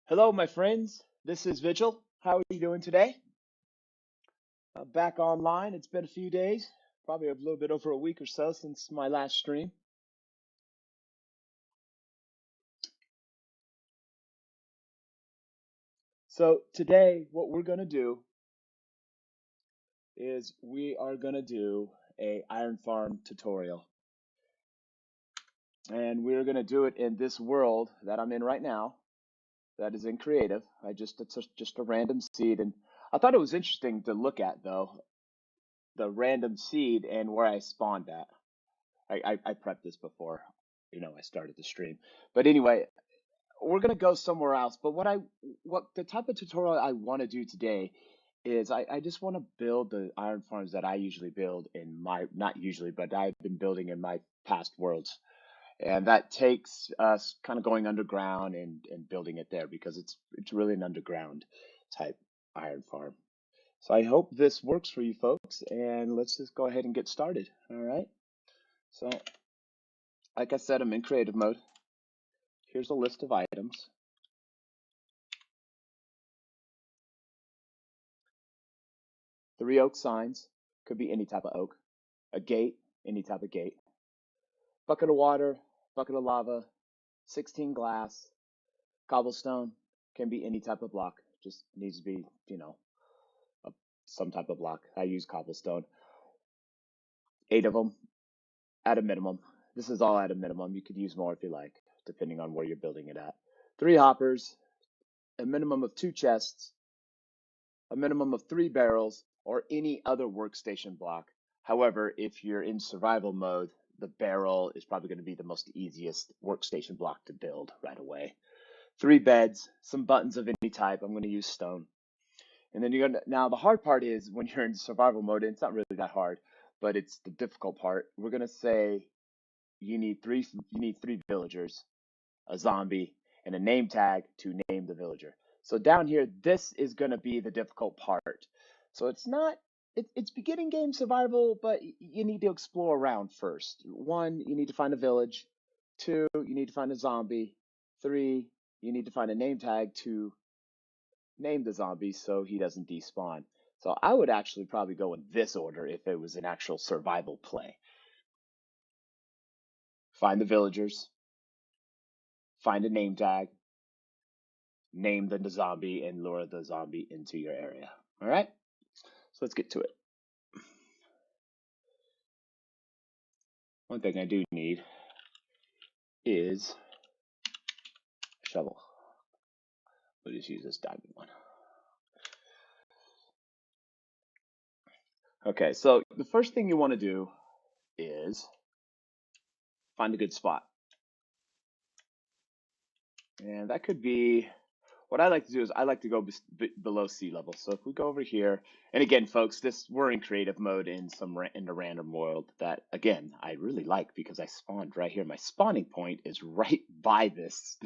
Hello, my friends. This is Vigil. How are you doing today? Back online. It's been a few days, probably a little bit over a week or so since my last stream. So today, what we're gonna do is we are gonna do a iron farm tutorial, and we're gonna do it in this world that I'm in right now. That is in creative. It's just a random seed, and I thought it was interesting to look at though the random seed and where I spawned at. I prepped this before, I started the stream. But anyway, we're gonna go somewhere else. But what the type of tutorial I want to do today is I just want to build the iron farms that I usually build in my, not usually, but I've been building in my past worlds. And that takes us kind of going underground and building it there because it's really an underground type iron farm. So I hope this works for you folks, and let's just go ahead and get started. All right. So like I said, I'm in creative mode. Here's a list of items. Three oak signs, could be any type of oak. A gate, any type of gate. Bucket of water, bucket of lava, 16 glass, cobblestone, can be any type of block. Just needs to be, a, some type of block. I use cobblestone. 8 of them at a minimum. This is all at a minimum. You could use more if you like, depending on where you're building it at. 3 hoppers, a minimum of 2 chests, a minimum of 3 barrels, or any other workstation block. However, if you're in survival mode, the barrel is probably going to be the most easiest workstation block to build right away. 3 beds, some buttons of any type. I'm going to use stone. And then you're gonna, now the hard part is when you're in survival mode, and it's not really that hard, but it's the difficult part. We're going to say you need three villagers, a zombie, and a name tag to name the villager. So down here, this is going to be the difficult part. So it's not, it's beginning game survival, but you need to explore around first. 1, you need to find a village. 2, you need to find a zombie. 3, you need to find a name tag to name the zombie so he doesn't despawn. So I would actually probably go in this order if it was an actual survival play. Find the villagers, find a name tag, name the zombie, and lure the zombie into your area. All right, so let's get to it. One thing I do need is a shovel. We'll just use this diamond one. Okay, so the first thing you want to do is find a good spot. And that could be, what I like to do is I like to go below sea level. So if we go over here, and again, folks, we're in creative mode in in a random world that, again, I really like because I spawned right here. My spawning point is right by this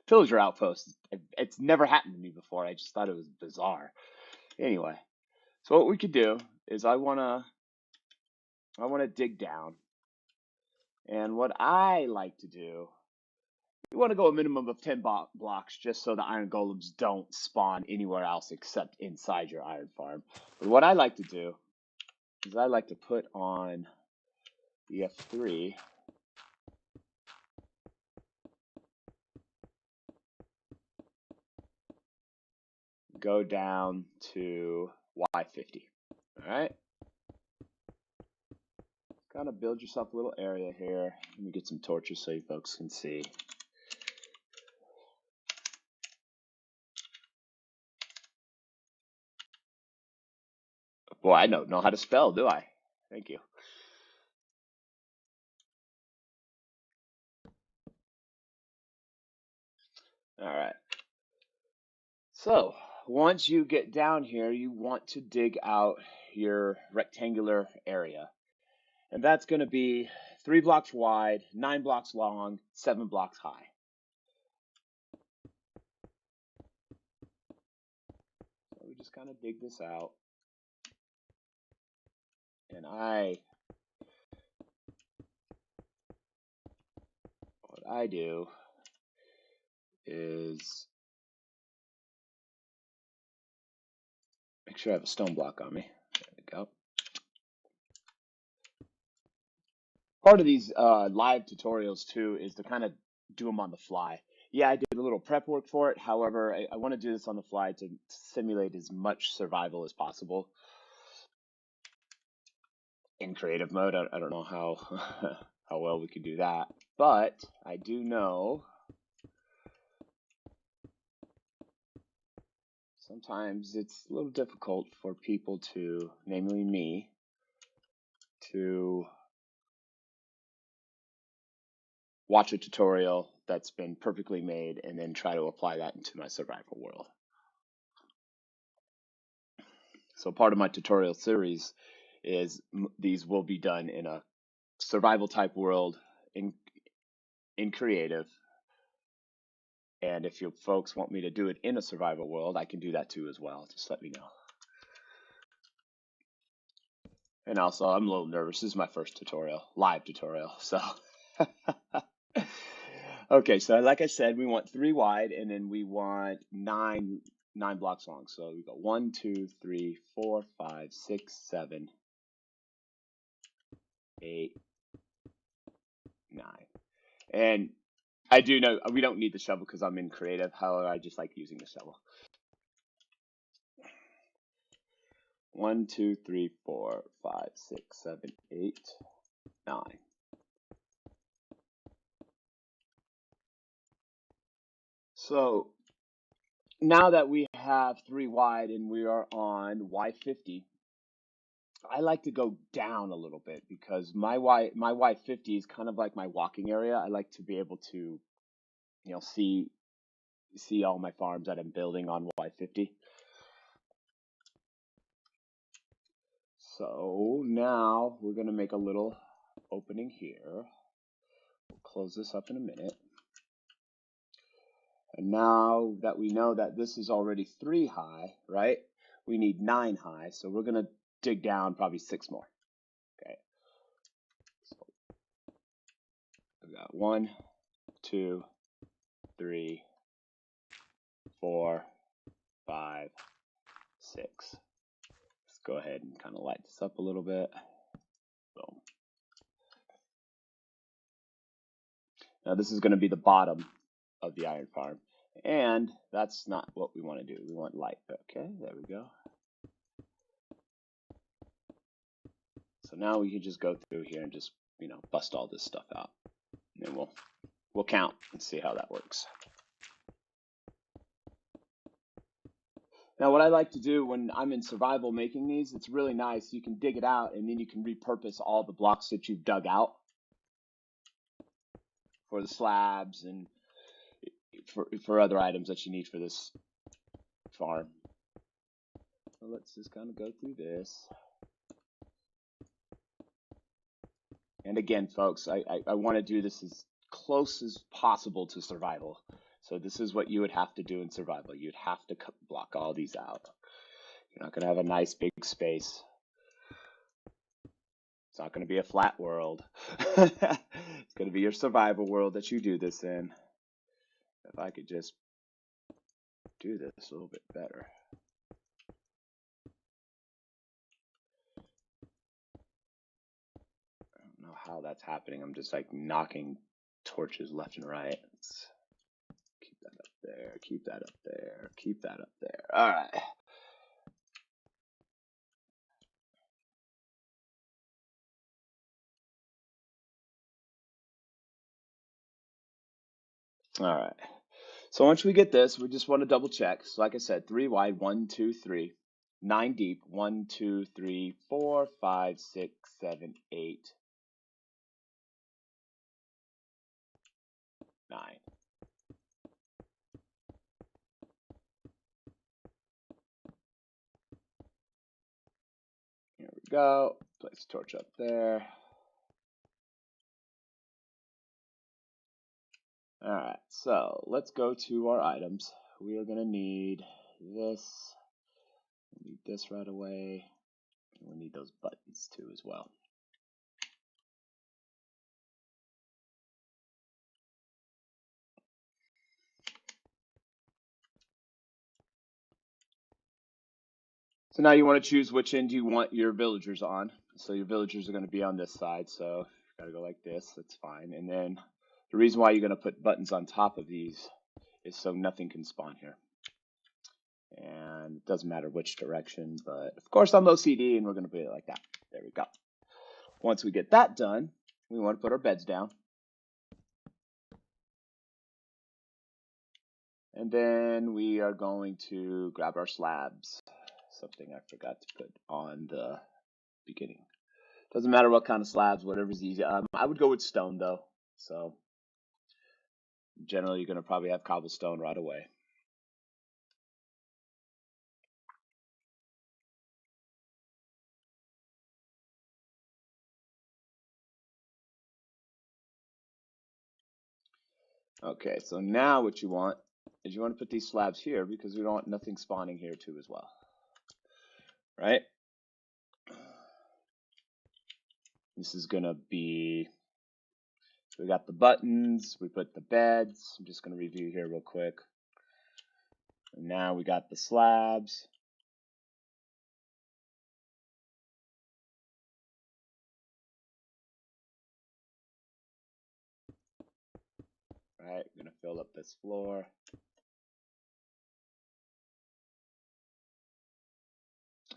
pillager outpost. It's never happened to me before. I just thought it was bizarre. Anyway, so what we could do is I wanna dig down, and what I like to do, you want to go a minimum of 10 blocks just so the iron golems don't spawn anywhere else except inside your iron farm. But what I like to do is I like to put on the F3. Go down to Y50. All right. Kind of build yourself a little area here. Let me get some torches so you folks can see. Boy, I don't know how to spell, do I? Thank you. All right. So once you get down here, you want to dig out your rectangular area. And that's going to be 3 blocks wide, 9 blocks long, 7 blocks high. So we just kind of dig this out. And what I do is sure I have a stone block on me. There we go. Part of these live tutorials too is to kind of do them on the fly. Yeah, I did a little prep work for it. However, I want to do this on the fly to simulate as much survival as possible. In creative mode, I don't know how how well we could do that, but I do know sometimes it's a little difficult for people to, namely me, to watch a tutorial that's been perfectly made and then try to apply that into my survival world. So part of my tutorial series is these will be done in a survival type world in creative. And if you folks want me to do it in a survival world, I can do that too as well. Just let me know. And also, I'm a little nervous. This is my first tutorial, live tutorial. So, okay. So, like I said, we want 3 wide, and then we want nine blocks long. So we go 1, 2, 3, 4, 5, 6, 7, 8, 9. And I do know we don't need the shovel because I'm in creative. However, I just like using the shovel. 1, 2, 3, 4, 5, 6, 7, 8, 9. So now that we have 3 wide and we are on Y50, I like to go down a little bit because my Y50 is kind of like my walking area. I like to be able to, see all my farms that I'm building on Y50. So now we're going to make a little opening here. We'll close this up in a minute. And now that we know that this is already 3 high, right? We need 9 high, so we're going to dig down probably 6 more. Okay. So I've got 1, 2, 3, 4, 5, 6. Let's go ahead and kind of light this up a little bit. Boom. Now this is going to be the bottom of the iron farm, and that's not what we want to do. We want light. Okay, there we go. So now we can just go through here and just, bust all this stuff out, and then we'll count and see how that works. Now, what I like to do when I'm in survival making these, it's really nice. You can dig it out, and then you can repurpose all the blocks that you've dug out for the slabs and for other items that you need for this farm. So let's just kind of go through this. And again, folks, I want to do this as close as possible to survival. So this is what you would have to do in survival. You'd have to block all these out. You're not going to have a nice big space. It's not going to be a flat world. It's going to be your survival world that you do this in. If I could just do this a little bit better. I don't know how that's happening. I'm just like knocking torches left and right. Let's keep that up there, keep that up there, keep that up there. All right. All right. So once we get this, we just want to double check. So like I said, 3 wide, 1, 2, 3, 9 deep, 1, 2, 3, 4, 5, 6, 7, 8, 9. Here we go. Place a torch up there. All right, so let's go to our items. We are going to need this. We need this right away. And we need those buttons too as well. So now you want to choose which end you want your villagers on. So your villagers are going to be on this side, so you got to go like this. That's fine. And then the reason why you're going to put buttons on top of these is so nothing can spawn here. And it doesn't matter which direction, but of course I'm OCD and we're going to put it like that. There we go. Once we get that done, we want to put our beds down. And then we are going to grab our slabs. Something I forgot to put on the beginning. Doesn't matter what kind of slabs, whatever's easy. I would go with stone though. So generally you're going to probably have cobblestone right away. Okay, so now what you want is you want to put these slabs here because we don't want nothing spawning here too as well. Right? This is going to be, so we got the buttons, we put the beds. I'm just going to review here real quick. And now we got the slabs. Right, I'm going to fill up this floor.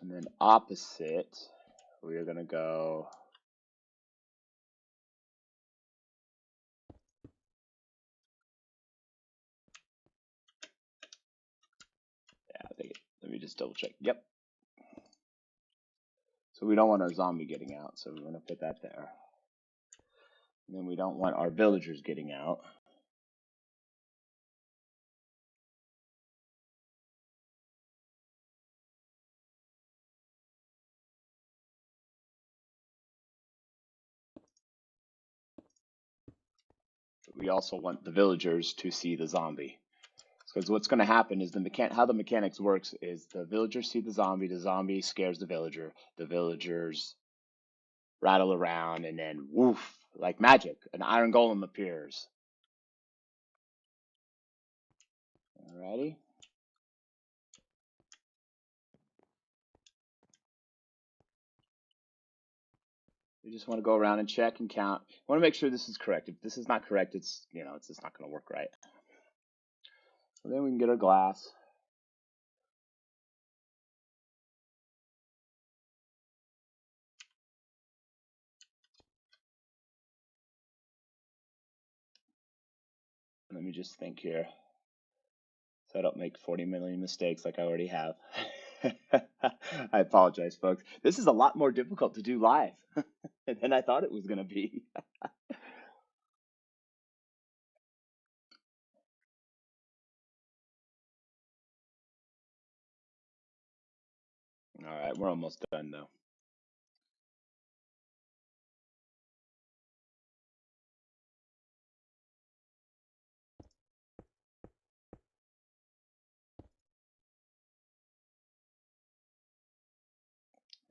And then opposite, we are going to go let me just double check. Yep. So we don't want our zombie getting out, so we're going to put that there. And then we don't want our villagers getting out. But we also want the villagers to see the zombie. Because what's going to happen is how the mechanics works is the villagers see the zombie scares the villagers rattle around, and then woof, like magic, an iron golem appears. Alrighty. We just want to go around and check and count. We want to make sure this is correct. If this is not correct, it's just not going to work right. So then we can get our glass. Let me just think here, so I don't make 40 million mistakes like I already have. I apologize, folks. This is a lot more difficult to do live than I thought it was going to be. All right, we're almost done though.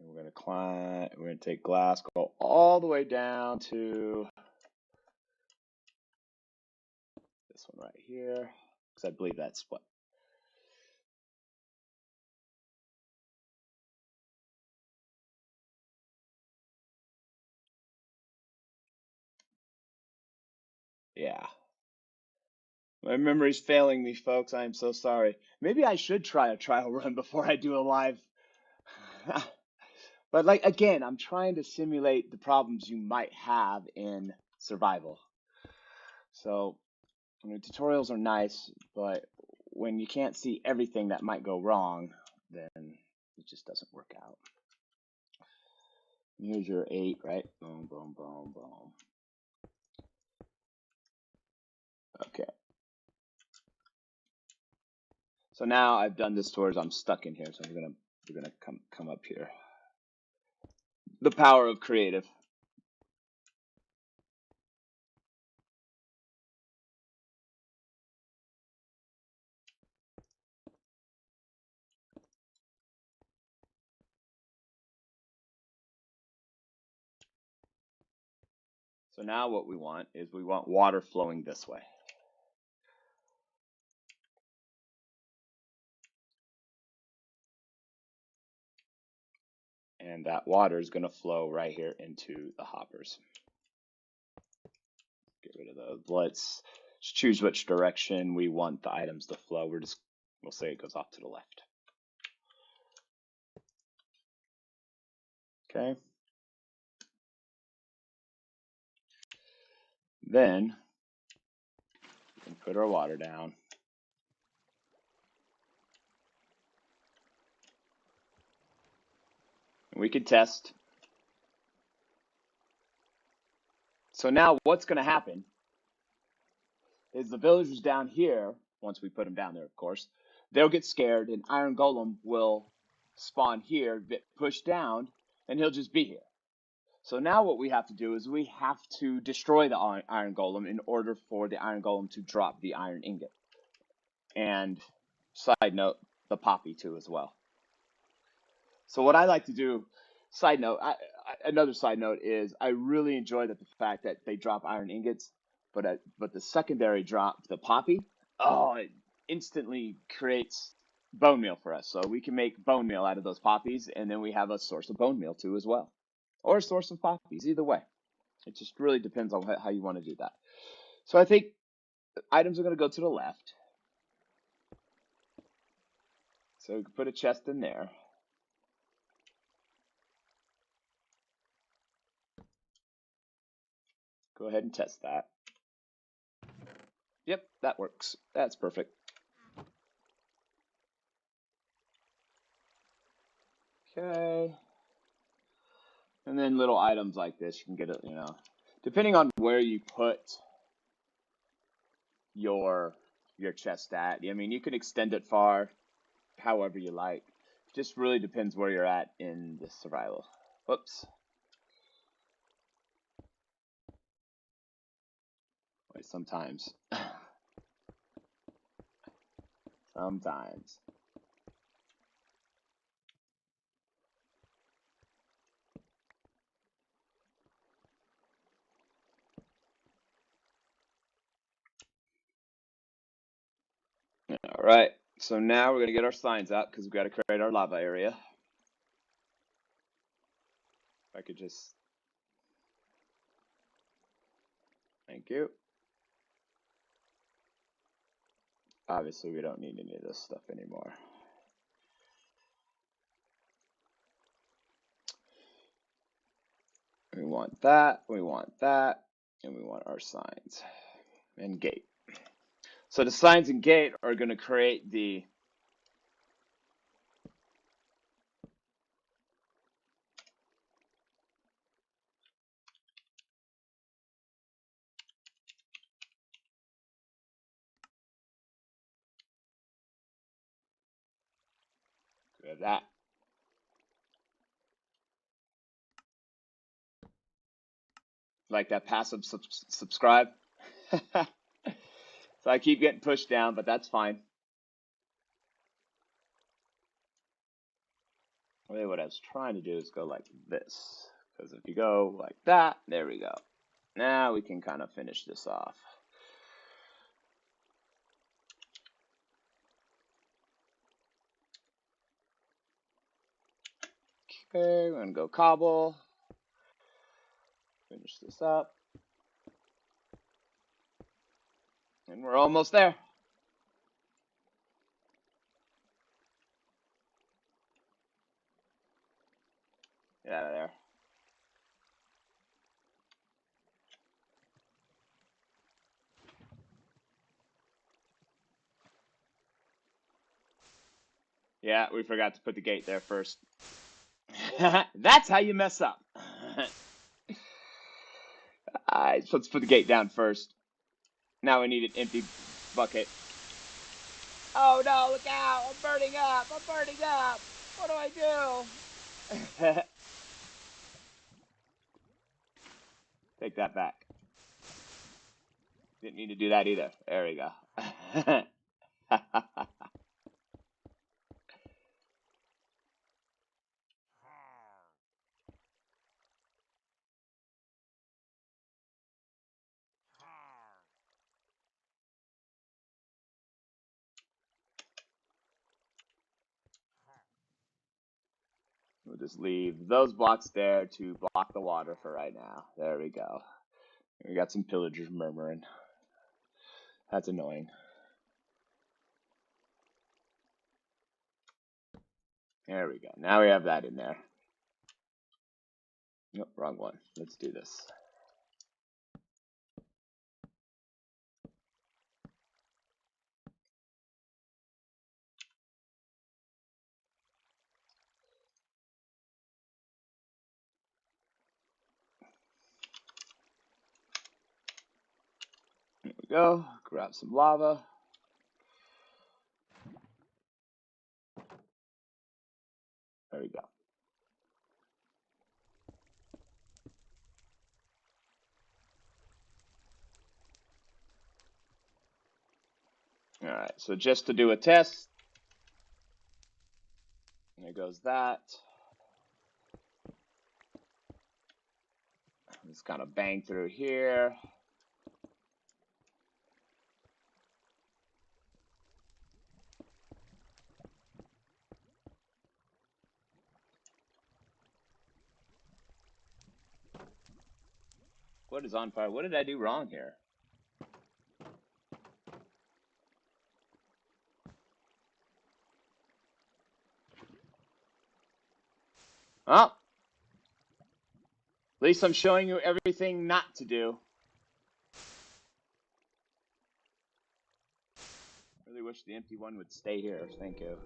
And we're going to climb, we're going to take glass, go all the way down to this one right here, because I believe that's what. Yeah. My memory's failing me, folks. I am so sorry. Maybe I should try a trial run before I do a live. But like again, I'm trying to simulate the problems you might have in survival. So, I mean, tutorials are nice, but when you can't see everything that might go wrong, then it just doesn't work out. Here's your 8, right? Boom, boom, boom, boom. Okay. So now I've done this towards I'm stuck in here, so we're gonna come up here. The power of creative. So now what we want is we want water flowing this way. And that water is going to flow right here into the hoppers. Get rid of those. Let's choose which direction we want the items to flow. We'll say it goes off to the left. Okay. Then we can put our water down. And we can test. So now what's going to happen is the villagers down here, once we put them down there, of course, they'll get scared and Iron Golem will spawn here, get pushed down, and he'll just be here. So now what we have to do is we have to destroy the Iron Golem in order for the Iron Golem to drop the iron ingot. And side note, the poppy too as well. So what I like to do, side note, another side note is I really enjoy the fact that they drop iron ingots, but the secondary drop, the poppy, it instantly creates bone meal for us. So we can make bone meal out of those poppies, and then we have a source of bone meal too as well, or a source of poppies. Either way, it just really depends on how you want to do that. So I think items are going to go to the left. So we can put a chest in there. Go ahead and test that. Yep, that works. That's perfect. Okay. And then little items like this, you can get it, depending on where you put your chest at. I mean, you can extend it far, however you like. Just really depends where you're at in the survival. Whoops. Wait, sometimes. Sometimes. All right, so now we're going to get our signs out because we've got to create our lava area. If I could just... Thank you. Obviously, we don't need any of this stuff anymore. We want that, and we want our signs and gate. So the signs and gate are going to create the that. Like that passive subscribe. So I keep getting pushed down, but that's fine. Really what I was trying to do is go like this. Because if you go like that, there we go. Now we can kind of finish this off. Okay, we're gonna go cobble. Finish this up. And we're almost there. Get out of there. Yeah, we forgot to put the gate there first. That's how you mess up. Let's put the gate down first. Now we need an empty bucket. Oh no, look out! I'm burning up! I'm burning up! What do I do? Take that back. Didn't need to do that either. There we go. just leave those blocks there to block the water for right now. There we go. We got some pillagers murmuring. That's annoying. There we go. Now we have that in there. Nope, wrong one. Let's do this. There we go. Grab some lava. There we go. All right, so just to do a test, there goes that. Just kind of bang through here. What is on fire? What did I do wrong here? Oh, at least I'm showing you everything not to do. Really wish the empty one would stay here. Thank you.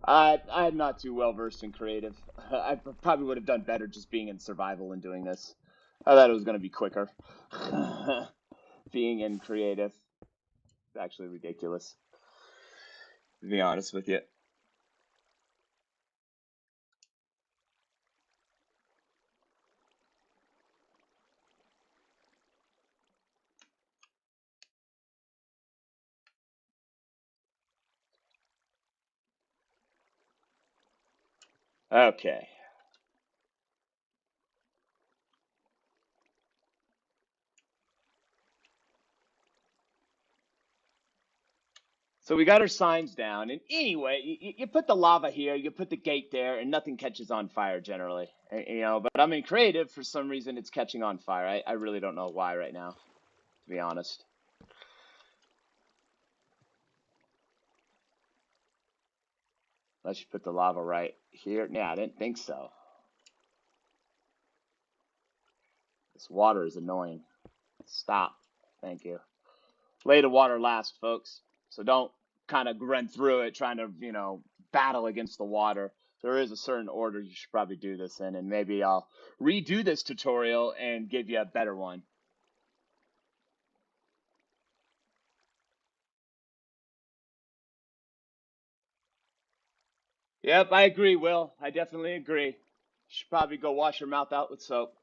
I'm not too well versed in creative. I probably would have done better just being in survival and doing this. I thought it was going to be quicker. Being in creative. It's actually ridiculous, to be honest with you. Okay. So we got our signs down, and anyway, you put the lava here, you put the gate there, and nothing catches on fire generally. You know, but I'm in creative, for some reason it's catching on fire. I really don't know why right now, to be honest. Unless you put the lava right here. Yeah, I didn't think so. This water is annoying. Stop. Thank you. Lay the water last, folks. So don't kind of run through it trying to, you know, battle against the water. There is a certain order you should probably do this in, and maybe I'll redo this tutorial and give you a better one. Yep, I agree, Will. I definitely agree. You should probably go wash your mouth out with soap.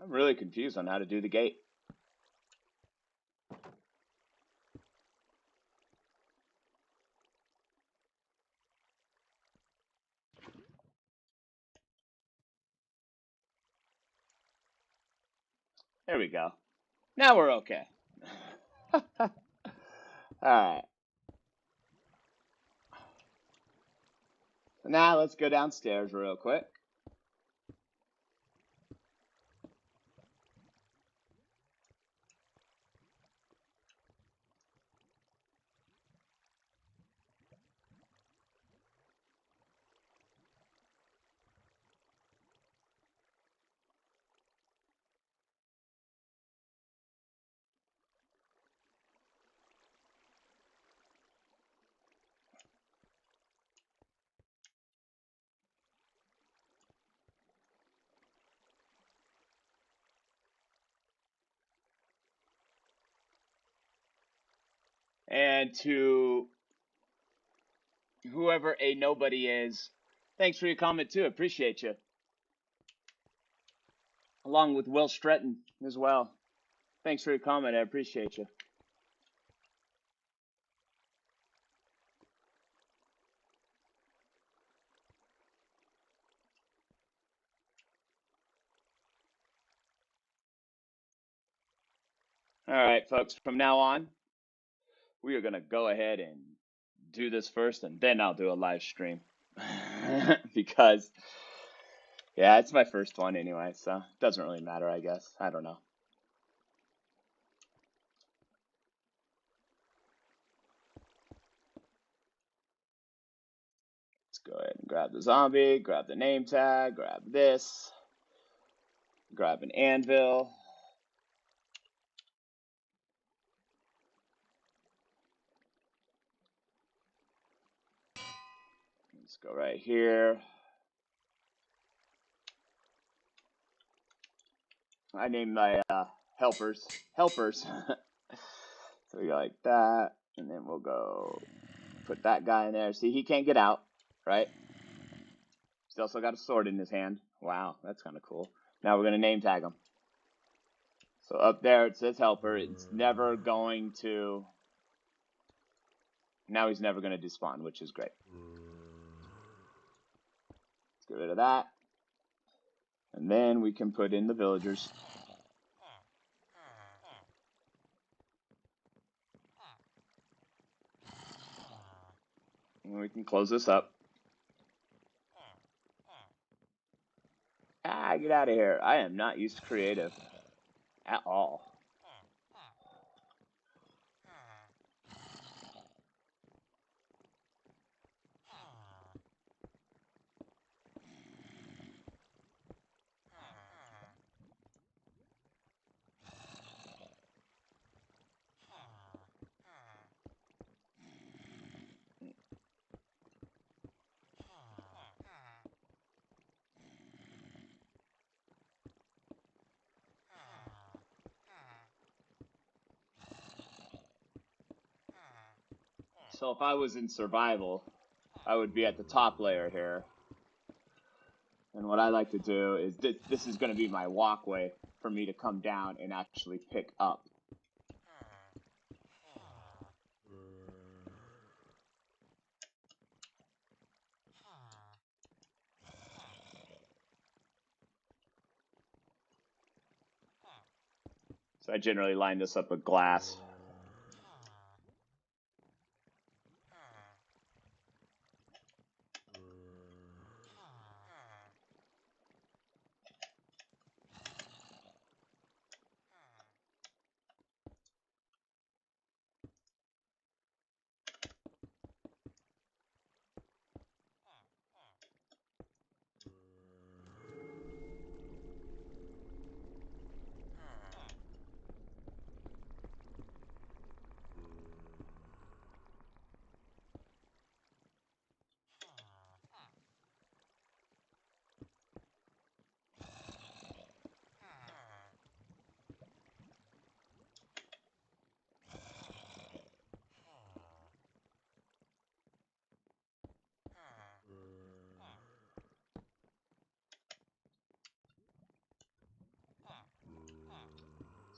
I'm really confused on how to do the gate. There we go. Now we're okay. All right. So now let's go downstairs real quick. And to whoever a nobody is, thanks for your comment too. Appreciate you. Along with Will Stretton as well. Thanks for your comment. I appreciate you. All right, folks, from now on, we are going to go ahead and do this first, and then I'll do a live stream. Because, yeah, it's my first one anyway, so it doesn't really matter, I guess. I don't know. Let's go ahead and grab the zombie, grab the name tag, grab this, grab an anvil. Let's go right here. I named my helpers. So we go like that, and then we'll go put that guy in there. See, he can't get out, right? He's also got a sword in his hand. Wow, that's kind of cool. Now we're going to name tag him. So up there it says helper. It's never going to... Now he's never going to despawn, which is great. Let's get rid of that. And then we can put in the villagers. And we can close this up. Ah, get out of here. I am not used to creative at all. So if I was in survival, I would be at the top layer here. And what I like to do is this is going to be my walkway for me to come down and actually pick up. So I generally line this up with glass.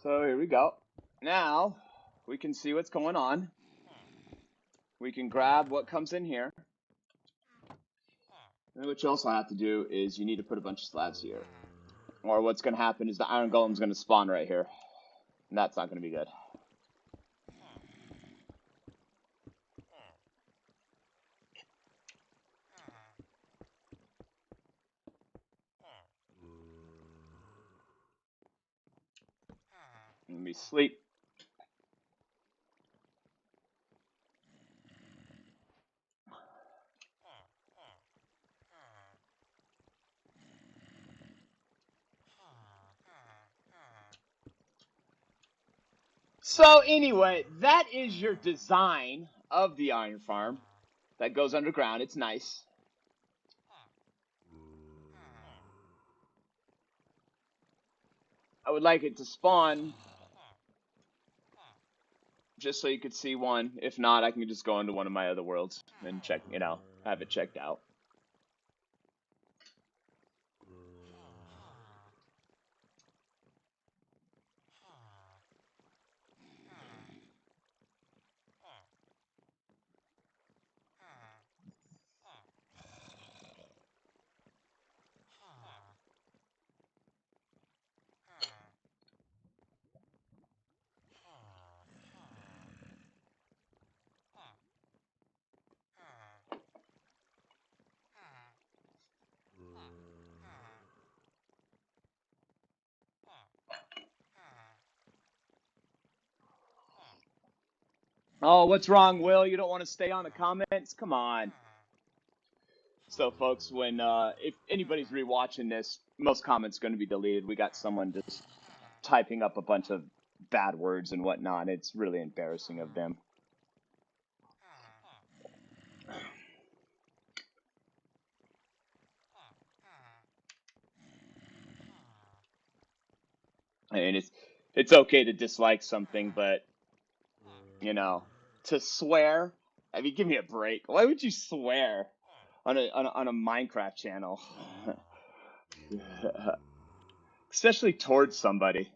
So here we go. Now we can see what's going on. We can grab what comes in here. And what you also have to do is you need to put a bunch of slabs here. Or what's going to happen is the iron golem's going to spawn right here. And that's not going to be good. Let me sleep. So anyway, that is your design of the iron farm that goes underground. It's nice. I would like it to spawn just so you could see one. If not, I can just go into one of my other worlds and check, have it checked out. Oh, what's wrong, Will? You don't want to stay on the comments? Come on. So, folks, when if anybody's rewatching this, most comments going to be deleted. We got someone just typing up a bunch of bad words and whatnot. It's really embarrassing of them. I mean, it's okay to dislike something, but to swear. I mean, give me a break. Why would you swear on a Minecraft channel, especially towards somebody?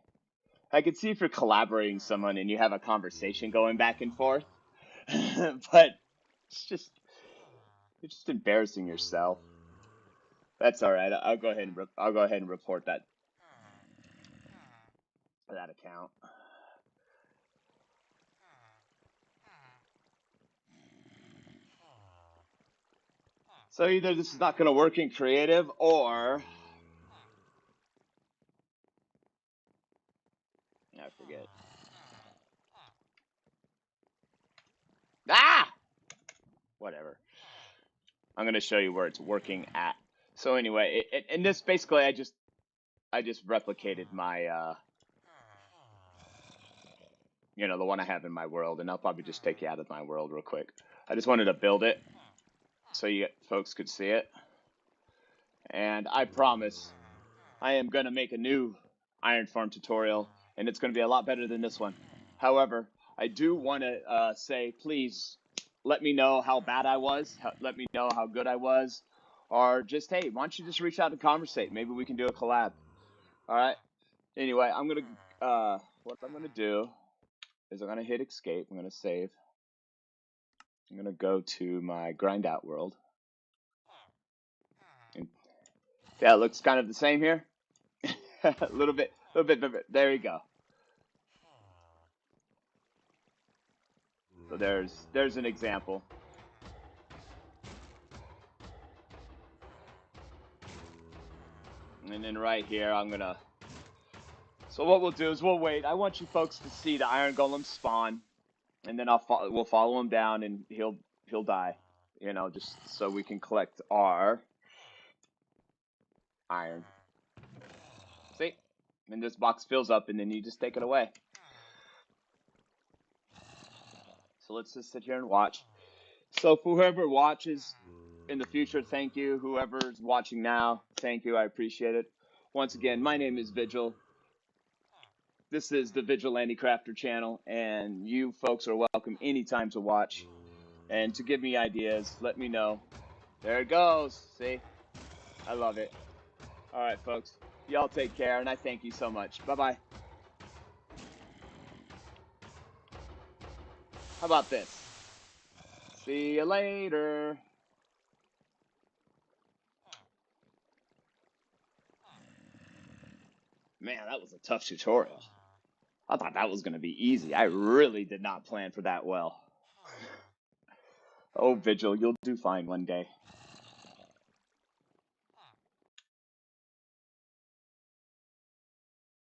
I could see if you're collaborating with someone and you have a conversation going back and forth, but it's you're just embarrassing yourself. That's all right. I'll go ahead and report that account. So either this is not going to work in creative, or I forget. Ah, whatever. I'm going to show you where it's working at. So anyway, in this basically, I just replicated my the one I have in my world, and I'll probably just take you out of my world real quick. I just wanted to build it so you folks could see it. And I promise I am going to make a new iron farm tutorial, and it's going to be a lot better than this one. However, I do want to say, please let me know how bad I was. Let me know how good I was. Or just, hey, why don't you just reach out and conversate? Maybe we can do a collab. All right? Anyway, what I'm going to do is I'm going to hit escape. I'm going to save. I'm going to go to my grind out world. And yeah, it looks kind of the same here. a little bit. There you go. So there's an example. And then right here, so what we'll do is we'll wait. I want you folks to see the iron golem spawn, and then we'll follow him down, and he'll die. Just so we can collect our iron. See? And this box fills up, and then you just take it away. So let's just sit here and watch. So for whoever watches in the future, thank you. Whoever's watching now, thank you. I appreciate it. Once again, my name is Vigil. This is the Vigilante Crafter channel, and you folks are welcome anytime to watch and to give me ideas. Let me know. There it goes. See? I love it. All right, folks. Y'all take care, and I thank you so much. Bye-bye. How about this? See you later. Man, that was a tough tutorial. I thought that was going to be easy. I really did not plan for that well. Oh, Vigil, you'll do fine one day.